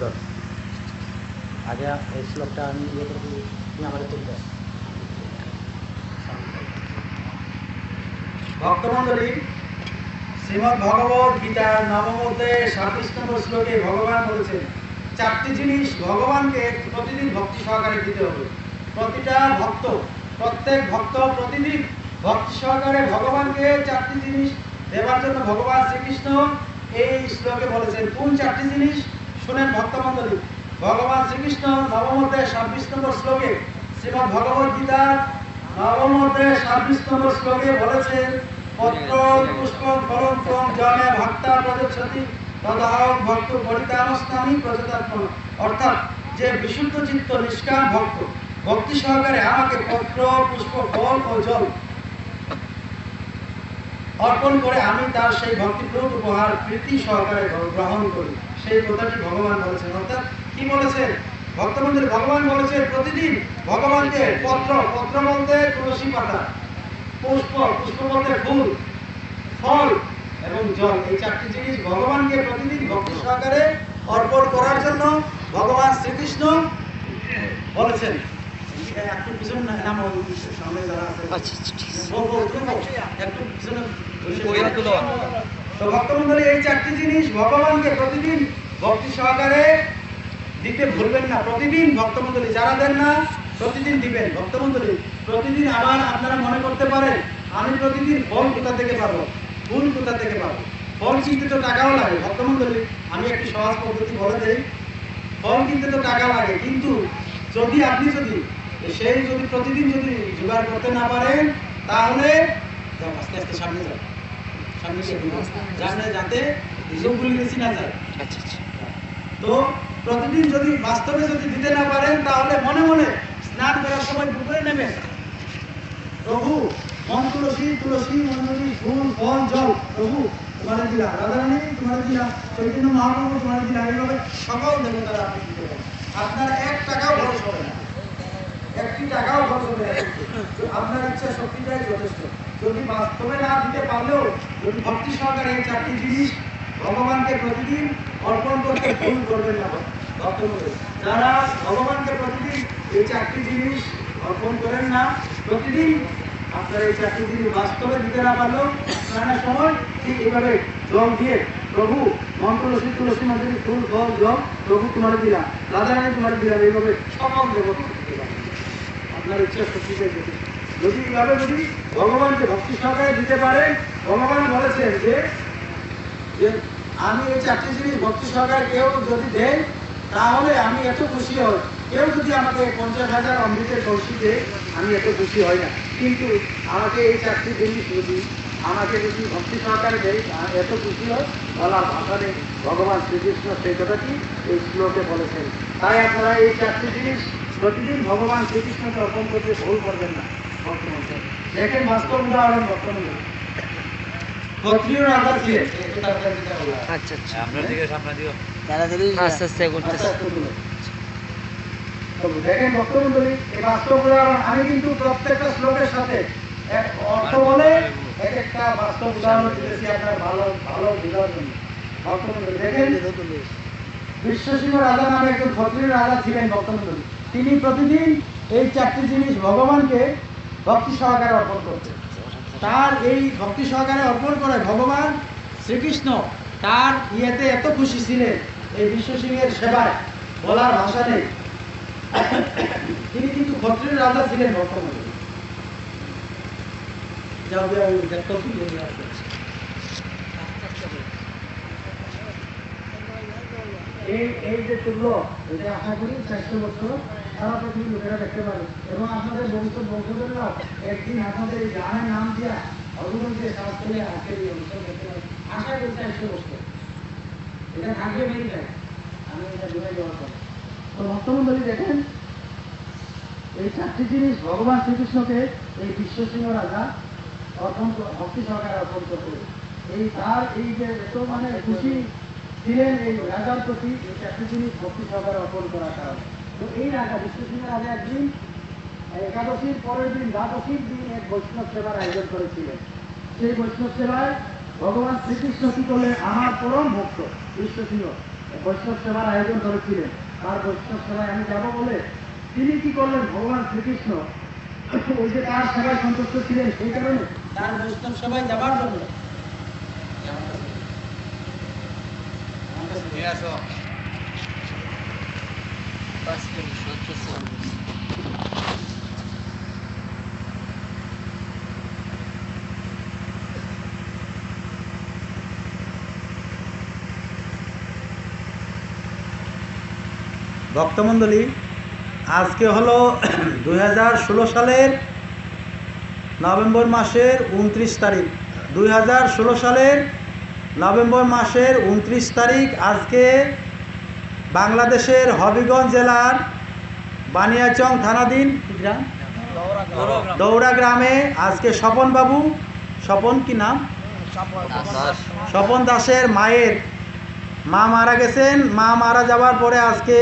ধর আগে এই শ্লোকটা আমি ইয়ে করে দিই, তুমি আমাদের তুলতে। ভক্তমণ্ডলী, শ্রীমদ্ ভগবত গীতার নবম অধ্যায়ে 26 নম্বর শ্লোকে ভগবান বলেছেন, চারটি জিনিস ভগবানকে প্রতিদিন ভক্তি সহকারে দিতে হবে। প্রত্যেক ভক্ত প্রতিদিন ভক্তি সহকারে ভগবানকে চারটি জিনিস দেওয়ার জন্য ভগবান শ্রীকৃষ্ণ এই শ্লোকে বলেছেন। কোন চারটি জিনিস? শুনেন ভক্তমণ্ডলী, ভগবান শ্রীকৃষ্ণ নবম অধ্যায়ে 26 নম্বর শ্লোকে, শ্রীমদ্ ভগবত গীতার নবম অধ্যায়ে 26 নম্বর শ্লোকে বলেছেন, পত্র পুষ্পং ফলং ত্বং জনে ভক্তা প্রযচ্ছতি তদাহং ভক্ত পরিতামস্নামি প্রযতাত্মন। অর্থাৎ যে বিশুদ্ধ চিত্ত নিষ্কাম ভক্ত ভক্তি সহকারে আমাকে পত্র পুষ্প ফল ও জল অর্পণ করে আমি তার সেই ভক্তিপ্রদ উপহার প্রীতি সহকারে গ্রহণ করি, সেই কথাটি ভগবান বলেছেন। অর্থাৎ কি বলেছেন ভক্তমণ্ডলী? ভগবান বলেছেন প্রতিদিন ভগবানকে পত্র বলতে তুলসী পাতা, পুষ্প বলতে ফুল, ফল এবং জল, এই চারটি জিনিস ভগবানকে প্রতিদিন ভক্তি সহকারে অর্পণ করার জন্য ভগবান শ্রীকৃষ্ণ বলেছেন। একটু পিছনে নাম সামনে যারা আছে একটু পিছনে। তো ভক্তমণ্ডলী, এই চারটি জিনিস ভগবানকে প্রতিদিন ভক্তি সহকারে দিতে ভুলবেন না। প্রতিদিন ভক্তমণ্ডলী যারা দেন না প্রতিদিন দিবেন। ভক্তমণ্ডলী, প্রতিদিন আবার আপনারা মনে করতে পারেন আমি প্রতিদিন ফল কোথা থেকে পাবো, ফুল কোথা থেকে পাবো? ফল কিনতে তো টাকাও লাগে। ভক্তমণ্ডলী, আমি একটি সহজ পদ্ধতি বলে দেই। ফল কিনতে তো টাকা লাগে, কিন্তু আপনি যদি প্রতিদিন জোগাড় করতে না পারেন, তাহলে আস্তে আস্তে সামনে যাও, সামনে যাতে জঙ্গলি বেশি না যায়। তো প্রতিদিন বাস্তবে দিতে না পারেন, তাহলে মনে মনে স্নান করার সময় পুকুরে নেবেন, প্রভু মন তুলসী মঞ্জুরি ফুল ফল জল প্রভু তোমাদের দিলাম, রাধারানী তোমাদের দিলাম, চৈতন্য মহাপ্রভু তোমাদের দিলাম। এইভাবে সকল দেবতারা আপনি দিতে পারেন। আপনার 1 টাকাও খরচ হবে না, 1টি টাকাও খরচ হবে না। আপনার ইচ্ছা শক্তিটাই যথেষ্ট। যদি বাস্তবে না দিতে পারলেও যদি ভক্তি সহকারে এই 4টি জিনিস ভগবানকে প্রতিদিন অর্পণ করতে ভুল করবেন না। ভক্তমণ্ডলী, যারা ভগবানকে প্রতিদিন এই 4টি জিনিস অর্পণ করেন না, প্রতিদিন আপনারা এই 4টি জিনিস বাস্তবে দিতে না পারলেও স্নানের সময় ঠিক এইভাবে জল দিয়ে, প্রভু মন তুলসী মঞ্জুরি ফুল ফল জল প্রভু তোমার দিলাম, রাধারানী তোমার দিলাম, এইভাবে সকল দেবতা আপনার ইচ্ছা শক্তিটাই যথেষ্ট। যদি এইভাবে ভগবানকে ভক্তি সহকারে দিতে পারেন, ভগবান বলেছেন যে আমি এই 4টি জিনিস ভক্তি সহকারে কেউ যদি দেয়, তাহলে আমি এত খুশি হই। কেউ যদি আমাকে 50,000 অমৃতের কলসি দেয়, আমি এত খুশি হই না। কিন্তু আমাকে এই 4টি জিনিস আমাকে যদি ভক্তি সহকারে দেয়, এত খুশি হয়, বলার ভাষা নেই। ভগবান শ্রীকৃষ্ণ সেই কথাটি এই শ্লোকে বলেছেন। তাই আপনারা এই 4টি জিনিস প্রতিদিন ভগবান শ্রীকৃষ্ণকে অর্পণ করতে ভুল করবেন না। দেখেন বাস্তব উদাহরণ বর্তমানে ক্ষত্রিয় রাজা ছিলেন। দেখেন ভক্তমণ্ডলী, এই বাস্তব উদাহরণ আমি কিন্তু প্রত্যেকটা শ্লোকের সাথে অর্থ বলে এক একটা বাস্তব উদাহরণ দিয়েছি আপনার ভালো বোঝার জন্য। ভক্তমণ্ডলী দেখেন, বিশ্বসিংহ রাজা নামে একজন ক্ষত্রিয় রাজা ছিলেন। ভক্তমণ্ডলী, তিনি প্রতিদিন এই 4টি জিনিস ভগবানকে ভক্তি সহকারে অর্পণ করতেন। তার এই ভক্তি সহকারে অর্পণ করে ভগবান শ্রীকৃষ্ণ তার ইয়েতে এত খুশি ছিলেন, এই বিশ্বসিংহের সেবায় বলার ভাষা নেই। তিনি কিন্তু ক্ষত্রিয় রাজা ছিলেন। বর্তমানে এই যে তুল্য, এটা আশা করি 400 বছর সারা পৃথিবীর লোকেরা দেখতে পারে, এবং আপনাদের বংশধররা একদিন আপনাদের এই গানের নাম দিয়া অগ্রগণকে সাজ করে আজকের এই অনুষ্ঠান দেখতে পারে। আশা করি 400 বছর এটা থাকবে আমেরিকায়, আমি এটা জুড়ে যাওয়ার পর। তো ভক্তমণ্ডলী দেখেন, এই 4টি জিনিস ভগবান শ্রীকৃষ্ণকে এই বিশ্বসিংহ রাজা ভক্তি সহকারে অর্পণ করতে, তার এই যে এত খুশি ছিলেন এই রাজার প্রতি, এই 4টি জিনিস ভক্তি সহকারে অর্পণ করার কারণে। তো এই রাজা বিশ্বসিংহ রাজা একদিন একাদশীর পরের দিন দ্বাদশীর দিন এক বৈষ্ণব সেবার আয়োজন করেছিলেন। সেই বৈষ্ণব সেবায় ভগবান শ্রীকৃষ্ণ কি করলেন, আমার পরম ভক্ত বিশ্বসিংহ বৈষ্ণব সেবার আয়োজন করেছিলেন। তার বৈষ্ণব সেবায় আমি যাব বলে তিনি কি করলেন, ভগবান শ্রীকৃষ্ণ ওই যে তার সেবায় সন্তুষ্ট ছিলেন, সেই কারণে তার বৈষ্ণব সবাই যাবার জন্য ভক্তমণ্ডলী, আজকে হলো 2016 সালের নভেম্বর মাসের 29 তারিখ। 2016 সালের নভেম্বর মাসের 29 তারিখ আজকে বাংলাদেশের হবিগঞ্জ জেলার বানিয়াচং থানাধীন গ্রাম দৌড়া গ্রামে আজকে স্বপন বাবু, স্বপন কি নাম, স্বপন দাসের মায়ের মা মারা গেছেন। মা মারা যাওয়ার পরে আজকে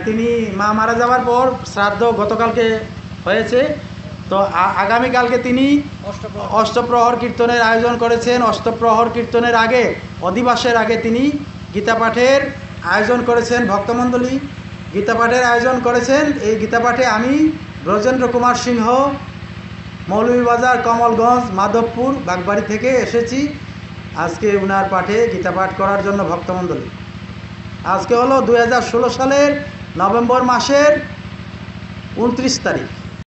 তিনি মা মারা যাওয়ার পর শ্রাদ্ধ গতকালকে হয়েছে। তো আগামীকালকে তিনি অষ্টপ্রহর কীর্তনের আয়োজন করেছেন। অষ্টপ্রহর কীর্তনের আগে, অধিবাসের আগে তিনি গীতা পাঠের আয়োজন করেছেন। ভক্তমণ্ডলী, গীতা পাঠের আয়োজন করেছেন। এই গীতা পাঠে আমি ব্রজেন্দ্র কুমার সিংহ, মৌলভীবাজার, কমলগঞ্জ, মাধবপুর, বাগবাড়ি থেকে এসেছি আজকে উনার পাঠে গীতা পাঠ করার জন্য। ভক্তমণ্ডলী, আজকে হলো 2016 সালের নভেম্বর মাসের 29 তারিখ।